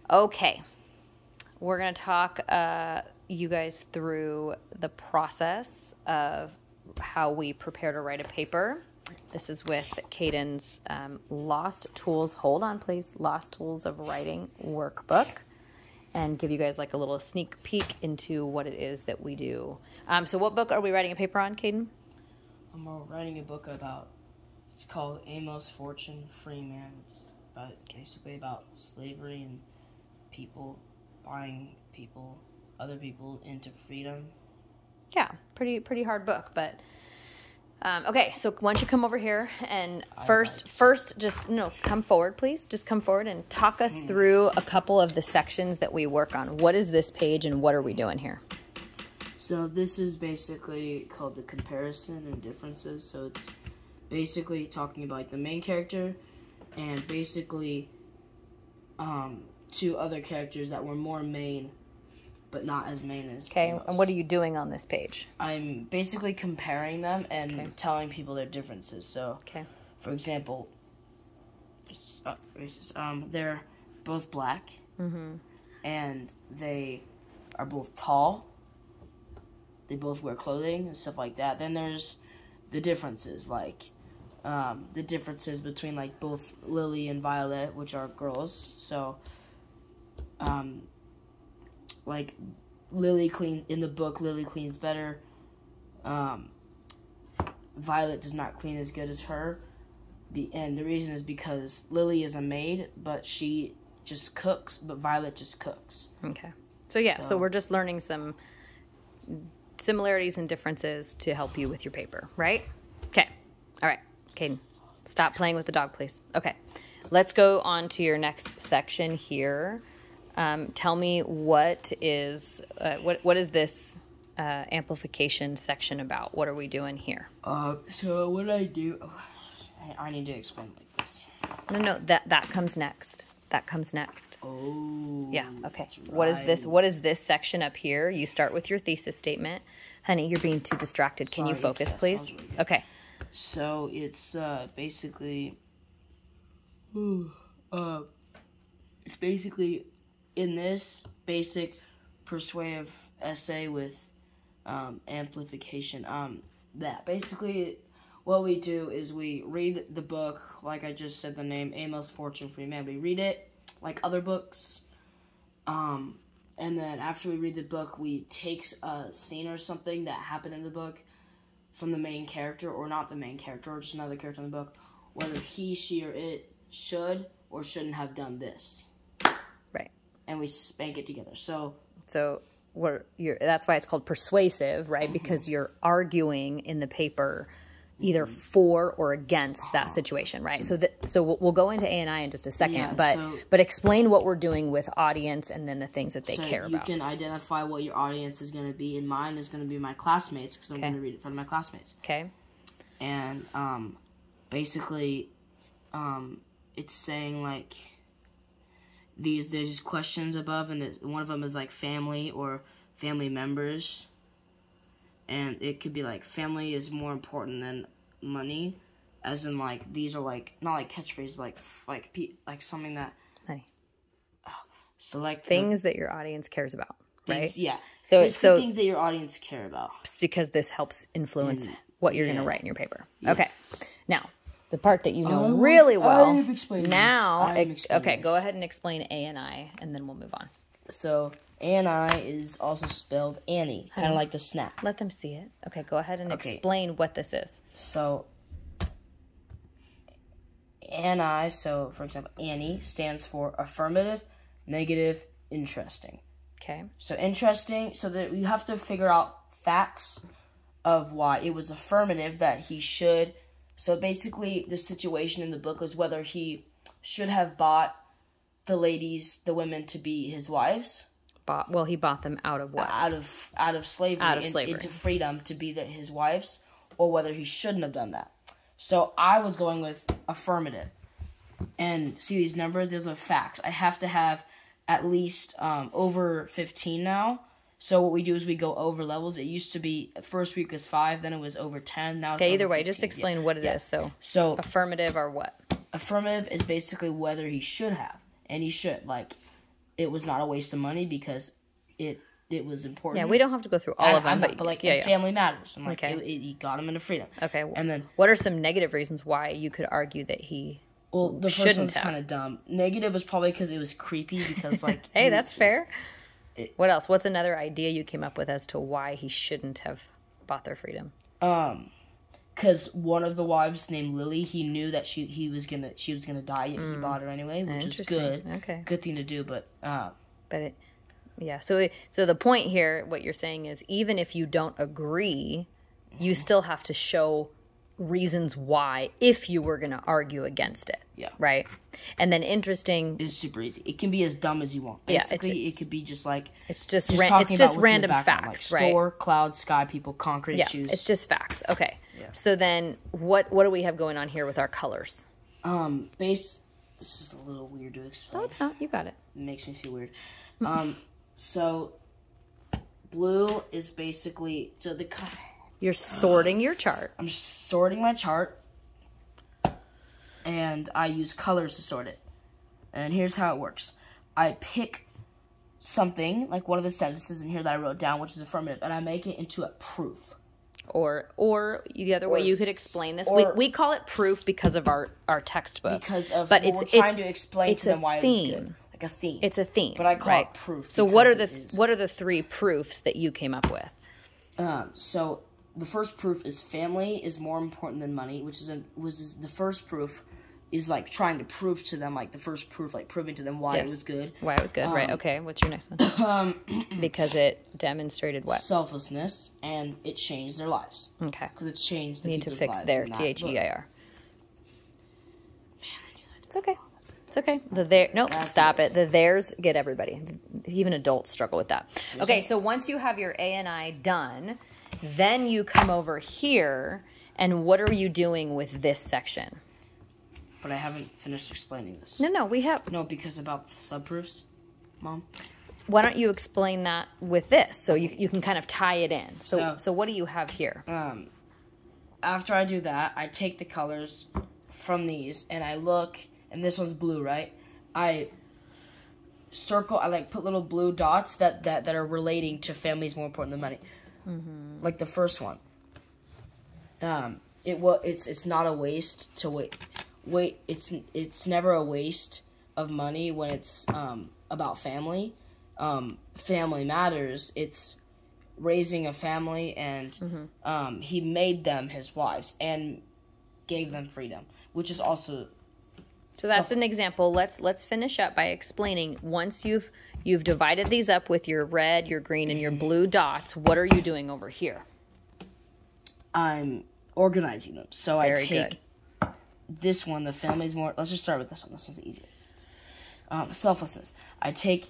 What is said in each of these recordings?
Okay. We're going to talk you guys through the process of how we prepare to write a paper. This is with Caden's Lost Tools, hold on please, Lost Tools of Writing workbook, and give you guys like a little sneak peek into what it is that we do. So what book are we writing a paper on, Caden? I'm writing a book about, it's called Amos Fortune, Free Man. It's basically about slavery and people buying other people into freedom. Yeah, pretty hard book, but okay. So why don't you come over here and first, come forward, please. Just come forward and talk us through a couple of the sections that we work on. What is this page, and what are we doing here? So this is basically called the comparison and differences. So it's basically talking about like the main character and basically two other characters that were more main, but not as main as Okay, Amos. and what are you doing on this page? I'm basically comparing them and telling people their differences. So, for example, they're both black, and they are both tall. They both wear clothing and stuff like that. Then there's the differences, like the differences between like both Lily and Violet, which are girls. So, like Lily in the book, Lily cleans better. Violet does not clean as good as her. And the reason is because Lily is a maid, but she just cooks, but Violet just cooks. Okay. So we're just learning some similarities and differences to help you with your paper, right? Okay. All right. Caden, stop playing with the dog, please. Okay. Let's go on to your next section here. Tell me what is this amplification section about? What are we doing here? So what I do, I need to explain like this. No, that comes next. That comes next. Oh. Yeah, okay. Right. What is this section up here? You start with your thesis statement. Honey, you're being too distracted. Can you focus, please? Really okay. So it's basically it's basically in this basic persuasive essay with amplification. That basically what we do is we read the book, like I just said the name, Amos Fortune, Free Man. We read it like other books, and then after we read the book, we take a scene or something that happened in the book from the main character, or not the main character, or just another character in the book, whether he, she, or it should or shouldn't have done this. Right. And we spank it together. So that's why it's called persuasive, right? Because you're arguing in the paper either for or against that situation, right? So we'll go into A&I in just a second, but explain what we're doing with audience and then the things that they care about. You can identify what your audience is going to be, and mine is going to be my classmates, because I'm going to read it in front of my classmates. Okay. And basically, it's saying like there's questions above, and one of them is like family or family members. And it could be like, family is more important than money, as in like these are like not like catchphrases, like something that. Honey. Select things that your audience cares about, right? Yeah. So things that your audience care about. Because this helps influence what you're going to write in your paper. Yeah. Okay. Now, the part that you know really well. I have explained now. Okay, go ahead and explain A and I, and then we'll move on. So A&I is also spelled Annie, kind of like the snack. Let them see it. Okay, go ahead and explain what this is. So A&I, so for example, Annie stands for affirmative, negative, interesting. Okay. So interesting, so that you have to figure out facts of why it was affirmative that he should. So basically, the situation in the book was whether he should have bought the women to be his wives. He bought them out of what? Out of slavery. Into freedom to be his wives, or whether he shouldn't have done that. So I was going with affirmative. And see these numbers? Those are facts. I have to have at least over 15 now. So what we do is we go over levels. It used to be, first week was 5, then it was over 10. Now it's over either way, 15. just explain what it is. So affirmative or what? Affirmative is basically whether he should have. And he should. Like, it was not a waste of money because it was important. Yeah, we don't have to go through all of them, but like yeah. family matters. I'm like, Okay. he got him into freedom. Okay. And then what are some negative reasons why you could argue that he the first shouldn't one's have? kind of dumb. Negative was probably because it was creepy because like Hey, that's fair. What else? What's another idea you came up with as to why he shouldn't have bought their freedom? Because one of the wives named Lily, he knew that she was gonna die, yet he bought her anyway, which is good. Okay. Good thing to do, but yeah. So the point here, what you're saying is, even if you don't agree, you still have to show reasons why if you were going to argue against it. Yeah. Right? And then interesting... It's super easy. It can be as dumb as you want. Basically, it could be just like... It's just talking about random facts, like right? Store, cloud, sky, people, concrete, shoes. It's just facts. Okay. Yeah. So then what do we have going on here with our colors? This is a little weird to explain. No, it's not. You got it. It makes me feel weird. So blue is basically... So the... You're sorting your chart. I'm sorting my chart, and I use colors to sort it. And here's how it works. I pick something, like one of the sentences in here that I wrote down, which is affirmative, and I make it into a proof. Or the other way you could explain this, we call it proof because of our textbook. Because of but we're trying to explain to them why it was good. Like a theme. It's a theme. But I call it proof. So what are the three proofs that you came up with? So the first proof is family is more important than money, which is the first proof is like trying to prove to them, like the first proof, like proving to them why it was good. Why it was good, right. Okay, what's your next one? Because it demonstrated what? Selflessness, and it changed their lives. Okay. Because it's changed the We need to people's fix lives their, in that THEIR. book. Man, I knew that. It's okay. It's okay. Stop it. The theirs get everybody. Even adults struggle with that. Okay, so once you have your A and I done, then you come over here, and what are you doing with this section? But I haven't finished explaining this. No, we have. No, because about the subproofs, Mom. Why don't you explain that with this so you can kind of tie it in? So what do you have here? After I do that, I take the colors from these and I look, and this one's blue, right? I circle, I like put little blue dots that are relating to families more important than money. Mm-hmm. Like the first one. It's not a waste to wait. It's never a waste of money when it's about family. Family matters. It's raising a family, and he made them his wives and gave them freedom, which is also. So that's an example. Let's finish up by explaining. Once you've divided these up with your red, your green, and your blue dots, what are you doing over here? I'm organizing them. So Very I take this one, the family's more. Let's just start with this one. This one's the easiest. Selflessness. I take.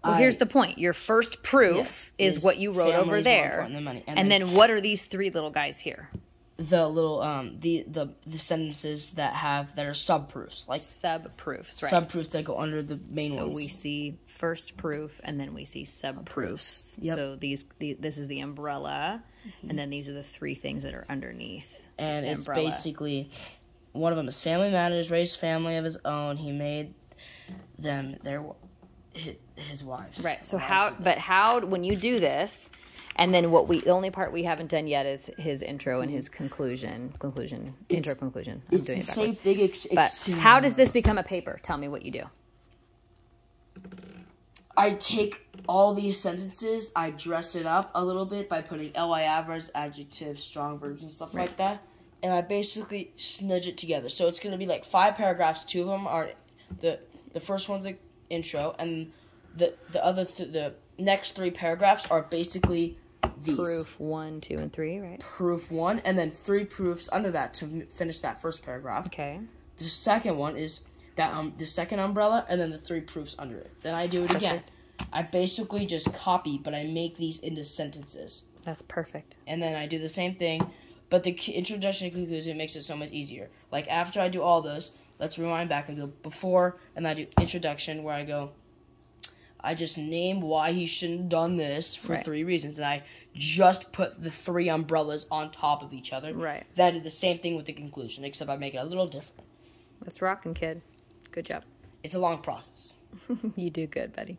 Well, here's the point. Your first proof is what you wrote over there, and then what are these three little guys here? The little the sentences that are subproofs, like subproofs, right? Subproofs that go under the main ones. So we see first proof, and then we see subproofs. Yep. So this is the umbrella, and then these are the three things that are underneath. And it's umbrella. basically one of them is family matters, raised family of his own. He made them his wives. Right. So how when you do this, and then the only part we haven't done yet is his intro and his conclusion. Conclusion. I'm It's doing the it backwards. same thing. But how does this become a paper? Tell me what you do. I take all these sentences, I dress it up a little bit by putting ly adverbs, adjectives, strong verbs, and stuff like that. And I basically snudge it together. So it's going to be like 5 paragraphs. 2 of them are the first one's the intro, and the next 3 paragraphs are basically these. Proof 1, 2, and 3, right? Proof 1, and then 3 proofs under that to finish that first paragraph. Okay. The second one is that the second umbrella, and then the 3 proofs under it. Then I do it again. I basically just copy, but I make these into sentences. That's perfect. And then I do the same thing, but the introduction and conclusion makes it so much easier. Like after I do all those, let's rewind back and go before, and I do introduction where I just name why he shouldn't have done this for 3 reasons, and I just put the 3 umbrellas on top of each other. Right. Then I do the same thing with the conclusion, except I make it a little different. That's rocking, kid. Good job. It's a long process. You do good, buddy.